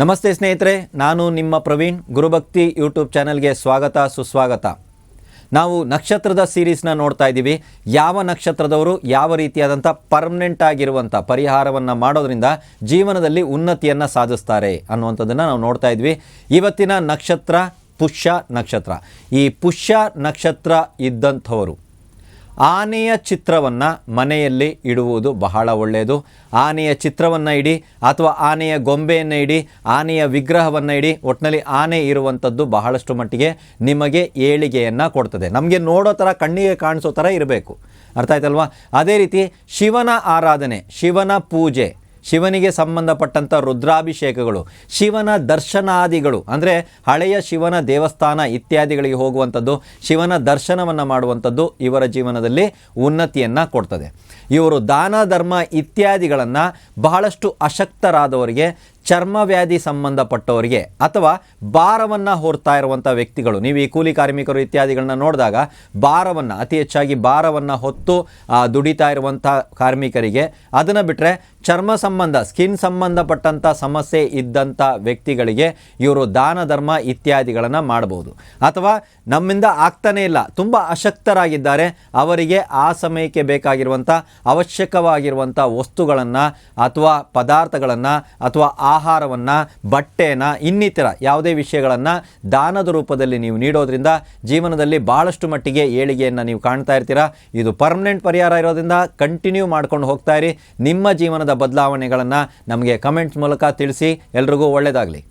ನಮಸ್ತೆ ಸ್ನೇಹಿತರೆ, ನಾನು ನಿಮ್ಮ ಪ್ರವೀಣ್. ಗುರುಭಕ್ತಿ ಯೂಟ್ಯೂಬ್ ಚಾನಲ್ಗೆ ಸ್ವಾಗತ ಸುಸ್ವಾಗತ. ನಾವು ನಕ್ಷತ್ರದ ಸೀರೀಸ್ನ ನೋಡ್ತಾ ಇದ್ದೀವಿ. ಯಾವ ನಕ್ಷತ್ರದವರು ಯಾವ ರೀತಿಯಾದಂಥ ಪರ್ಮನೆಂಟ್ ಆಗಿರುವಂಥ ಪರಿಹಾರವನ್ನು ಮಾಡೋದ್ರಿಂದ ಜೀವನದಲ್ಲಿ ಉನ್ನತಿಯನ್ನು ಸಾಧಿಸ್ತಾರೆ ಅನ್ನುವಂಥದ್ದನ್ನು ನಾವು ನೋಡ್ತಾ ಇದ್ವಿ. ಇವತ್ತಿನ ನಕ್ಷತ್ರ ಪುಷ್ಯ ನಕ್ಷತ್ರ. ಈ ಪುಷ್ಯ ನಕ್ಷತ್ರ ಇದ್ದಂಥವರು ಆನೆಯ ಚಿತ್ರವನ್ನು ಮನೆಯಲ್ಲಿ ಇಡುವುದು ಬಹಳ ಒಳ್ಳೆಯದು. ಆನೆಯ ಚಿತ್ರವನ್ನು ಇಡಿ ಅಥವಾ ಆನೆಯ ಗೊಂಬೆಯನ್ನು ಇಡಿ, ಆನೆಯ ವಿಗ್ರಹವನ್ನು ಇಡಿ. ಒಟ್ಟಿನಲ್ಲಿ ಆನೆ ಇರುವಂಥದ್ದು ಬಹಳಷ್ಟು ಮಟ್ಟಿಗೆ ನಿಮಗೆ ಏಳಿಗೆಯನ್ನು ಕೊಡ್ತದೆ. ನಮಗೆ ನೋಡೋ ಥರ, ಕಣ್ಣಿಗೆ ಕಾಣಿಸೋ ಥರ ಇರಬೇಕು. ಅರ್ಥ ಆಯ್ತಲ್ವಾ? ಅದೇ ರೀತಿ ಶಿವನ ಆರಾಧನೆ, ಶಿವನ ಪೂಜೆ, ಶಿವನಿಗೆ ಸಂಬಂಧಪಟ್ಟಂಥ ರುದ್ರಾಭಿಷೇಕಗಳು, ಶಿವನ ದರ್ಶನಾದಿಗಳು ಅಂದರೆ ಹಳೆಯ ಶಿವನ ದೇವಸ್ಥಾನ ಇತ್ಯಾದಿಗಳಿಗೆ ಹೋಗುವಂಥದ್ದು, ಶಿವನ ದರ್ಶನವನ್ನು ಮಾಡುವಂಥದ್ದು ಇವರ ಜೀವನದಲ್ಲಿ ಉನ್ನತಿಯನ್ನು ಕೊಡ್ತದೆ. ಇವರು ದಾನ ಧರ್ಮ ಇತ್ಯಾದಿಗಳನ್ನು ಬಹಳಷ್ಟು ಅಶಕ್ತರಾದವರಿಗೆ, ಚರ್ಮವ್ಯಾಧಿ ಸಂಬಂಧಪಟ್ಟವರಿಗೆ ಅಥವಾ ಭಾರವನ್ನು ಹೊರ್ತಾ ಇರುವಂಥ ವ್ಯಕ್ತಿಗಳು, ನೀವು ಈ ಕೂಲಿ ಕಾರ್ಮಿಕರು ಇತ್ಯಾದಿಗಳನ್ನ ನೋಡಿದಾಗ ಭಾರವನ್ನು, ಅತಿ ಹೆಚ್ಚಾಗಿ ಭಾರವನ್ನು ಹೊತ್ತು ದುಡಿತಾ ಇರುವಂಥ ಕಾರ್ಮಿಕರಿಗೆ, ಅದನ್ನು ಬಿಟ್ಟರೆ ಚರ್ಮ ಸಂಬಂಧ, ಸ್ಕಿನ್ ಸಂಬಂಧಪಟ್ಟಂಥ ಸಮಸ್ಯೆ ಇದ್ದಂಥ ವ್ಯಕ್ತಿಗಳಿಗೆ ಇವರು ದಾನ ಧರ್ಮ ಇತ್ಯಾದಿಗಳನ್ನು ಮಾಡಬಹುದು. ಅಥವಾ ನಮ್ಮಿಂದ ಆಗ್ತಾನೇ ಇಲ್ಲ, ತುಂಬ ಅಶಕ್ತರಾಗಿದ್ದಾರೆ, ಅವರಿಗೆ ಆ ಸಮಯಕ್ಕೆ ಬೇಕಾಗಿರುವಂಥ ಅವಶ್ಯಕವಾಗಿರುವಂಥ ವಸ್ತುಗಳನ್ನು ಅಥವಾ ಪದಾರ್ಥಗಳನ್ನು ಅಥವಾ ಆಹಾರವನ್ನು, ಬಟ್ಟೆನ, ಇನ್ನಿತರ ಯಾವುದೇ ವಿಷಯಗಳನ್ನು ದಾನದ ರೂಪದಲ್ಲಿ ನೀವು ನೀಡೋದ್ರಿಂದ ಜೀವನದಲ್ಲಿ ಬಹಳಷ್ಟು ಮಟ್ಟಿಗೆ ಏಳಿಗೆಯನ್ನು ನೀವು ಕಾಣ್ತಾ ಇರ್ತೀರಾ. ಇದು ಪರ್ಮನೆಂಟ್ ಪರಿಹಾರ ಇರೋದ್ರಿಂದ ಕಂಟಿನ್ಯೂ ಮಾಡ್ಕೊಂಡು ಹೋಗ್ತಾ ಇರಿ. ನಿಮ್ಮ ಜೀವನದ ಬದಲಾವಣೆಗಳನ್ನು ನಮಗೆ ಕಮೆಂಟ್ಸ್ ಮೂಲಕ ತಿಳಿಸಿ. ಎಲ್ರಿಗೂ ಒಳ್ಳೆಯದಾಗಲಿ.